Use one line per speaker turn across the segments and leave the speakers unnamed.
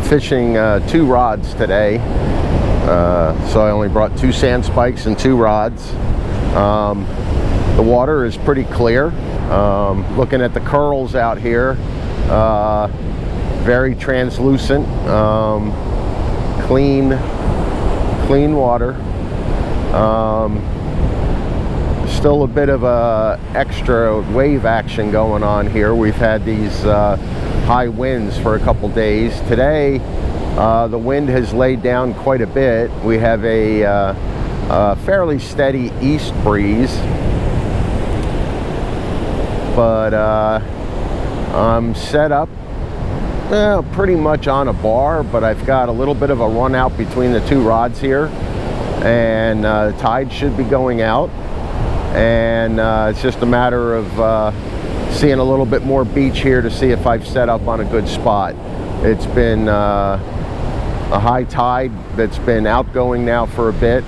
fishing 2 rods today, so I only brought 2 sand spikes and 2 rods. The water is pretty clear. Looking at the curls out here, very translucent, clean water. Still a bit of a extra wave action going on here. We've had these high winds for a couple days. Today the wind has laid down quite a bit. We have a fairly steady east breeze, but I'm set up pretty much on a bar, but I've got a little bit of a run out between the 2 rods here, and the tide should be going out, and it's just a matter of seeing a little bit more beach here to see if I've set up on a good spot. It's been a high tide that's been outgoing now for a bit,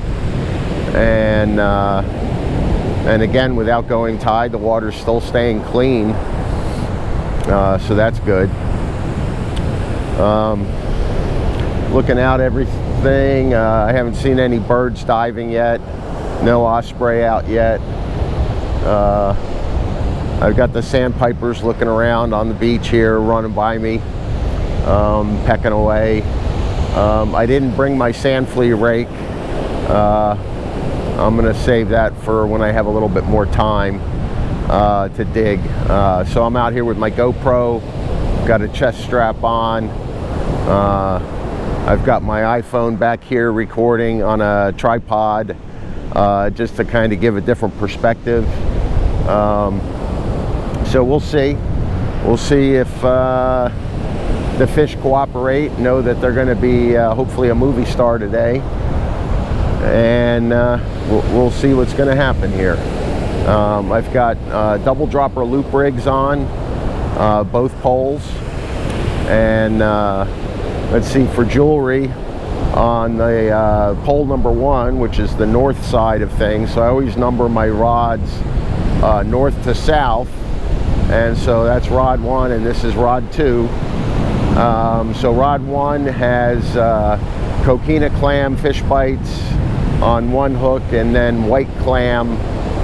and again, with outgoing tide, the water's still staying clean, so that's good. Looking out everything, I haven't seen any birds diving yet, no osprey out yet. I've got the sandpipers looking around on the beach here, running by me, pecking away. I didn't bring my sand flea rake. I'm gonna save that for when I have a little bit more time to dig. So I'm out here with my GoPro, got a chest strap on. I've got my iPhone back here recording on a tripod, just to kind of give a different perspective. So we'll see. We'll see if the fish cooperate, know that they're going to be hopefully a movie star today, and we'll see what's going to happen here. I've got double dropper loop rigs on both poles, and let's see, for jewelry on the pole number 1, which is the north side of things, so I always number my rods north to south, and so that's rod 1 and this is rod 2. So rod 1 has coquina clam Fishbites on one hook and then white clam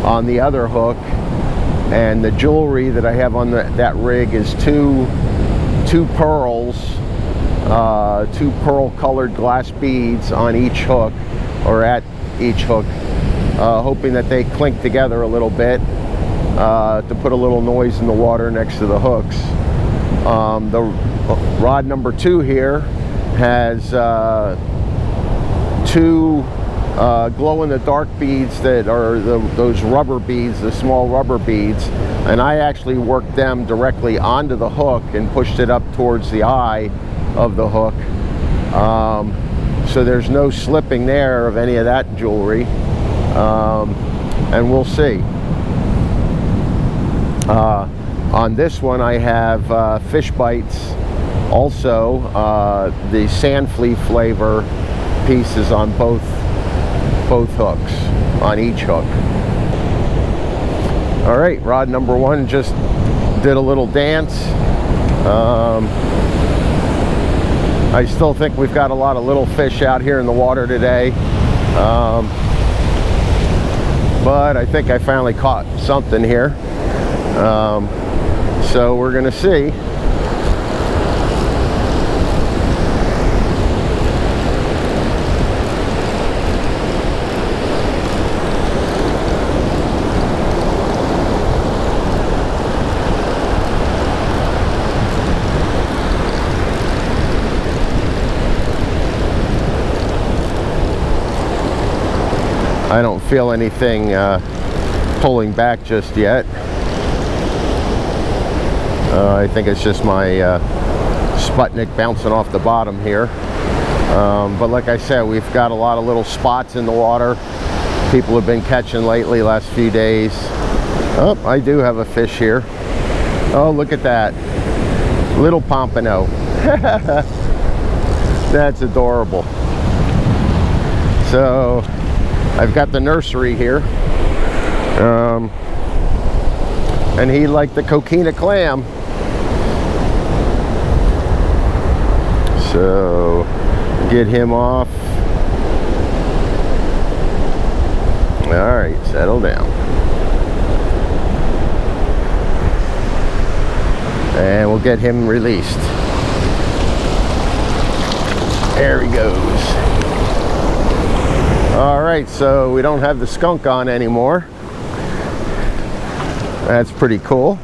on the other hook, and the jewelry that I have on that rig is two pearls, 2 pearl colored glass beads on each hook, or at each hook, hoping that they clink together a little bit to put a little noise in the water next to the hooks. The rod number 2 here has 2 glow-in-the-dark beads that are those rubber beads, the small rubber beads, and I actually worked them directly onto the hook and pushed it up towards the eye of the hook, so there's no slipping there of any of that jewelry, and we'll see. On this one I have Fishbites, also the sand flea flavor pieces on both hooks, on each hook. All right, rod number 1 just did a little dance. I still think we've got a lot of little fish out here in the water today, but I think I finally caught something here, so we're gonna see. I don't feel anything pulling back just yet. I think it's just my Sputnik bouncing off the bottom here. But like I said, we've got a lot of little spots in the water people have been catching lately, last few days. Oh, I do have a fish here. Oh, look at that. Little pompano. That's adorable. So I've got the nursery here, and he liked the coquina clam, So get him off. All right, settle down. And we'll get him released. There he goes. All right, so we don't have the skunk on anymore. That's pretty cool.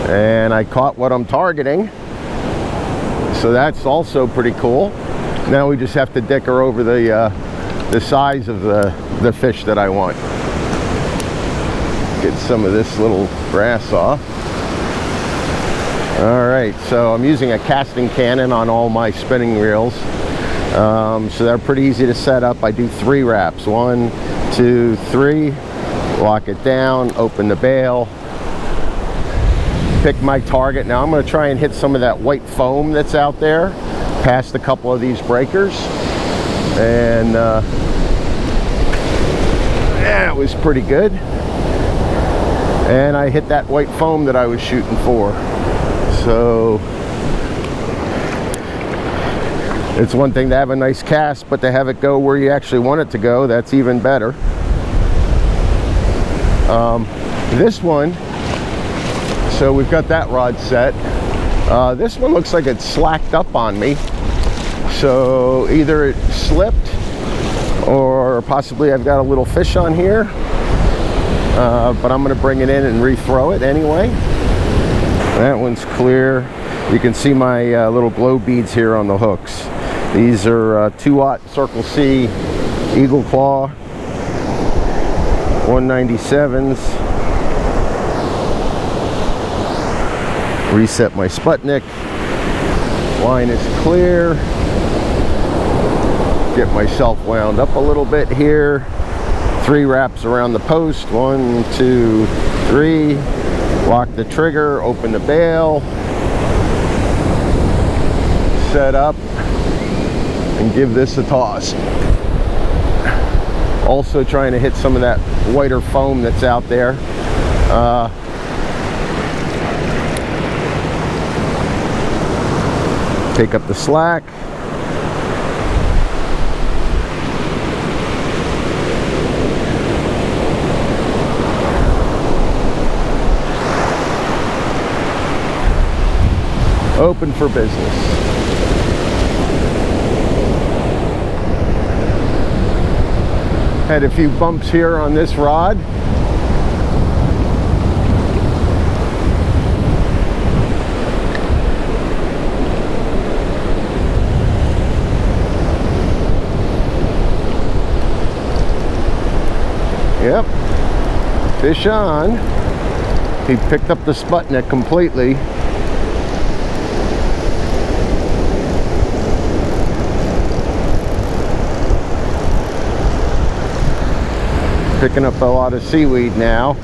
And I caught what I'm targeting. So that's also pretty cool. Now we just have to dicker over the size of the fish that I want. Get some of this little grass off. All right, so I'm using a casting cannon on all my spinning reels. So they're pretty easy to set up. I do 3 wraps. 1, 2, 3. Lock it down, open the bail. Pick my target. Now I'm going to try and hit some of that white foam that's out there past a couple of these breakers. And that was pretty good. And I hit that white foam that I was shooting for. So it's one thing to have a nice cast, but to have it go where you actually want it to go, that's even better. This one, so we've got that rod set. This one looks like it's slacked up on me. So either it slipped or possibly I've got a little fish on here. But I'm going to bring it in and rethrow it anyway. That one's clear. You can see my little glow beads here on the hooks. These are 2-aught Circle C Eagle Claw 197s. Reset my Sputnik. Line is clear. Get myself wound up a little bit here. 3 wraps around the post. 1, 2, 3. Lock the trigger, open the bail, set up, and give this a toss. Also trying to hit some of that whiter foam that's out there. Take up the slack. Open for business. Had a few bumps here on this rod. Yep. Fish on. He picked up the Sputnik completely. Picking up a lot of seaweed now.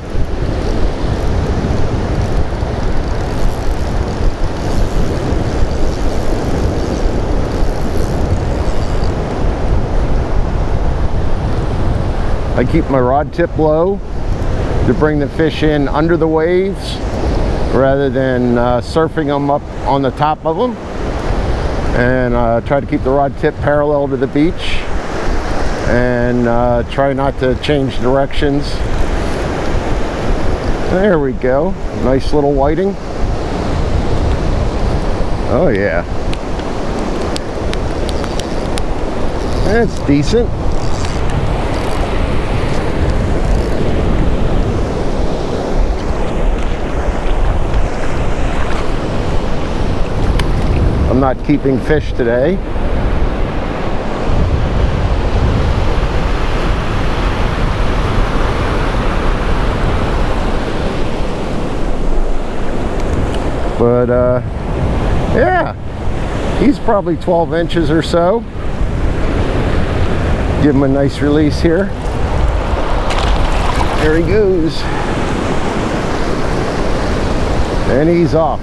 I keep my rod tip low to bring the fish in under the waves rather than surfing them up on the top of them, and try to keep the rod tip parallel to the beach. And try not to change directions. There we go. Nice little whiting. Oh yeah. That's decent. I'm not keeping fish today. But yeah, he's probably 12 inches or so. Give him a nice release here. There he goes. And he's off.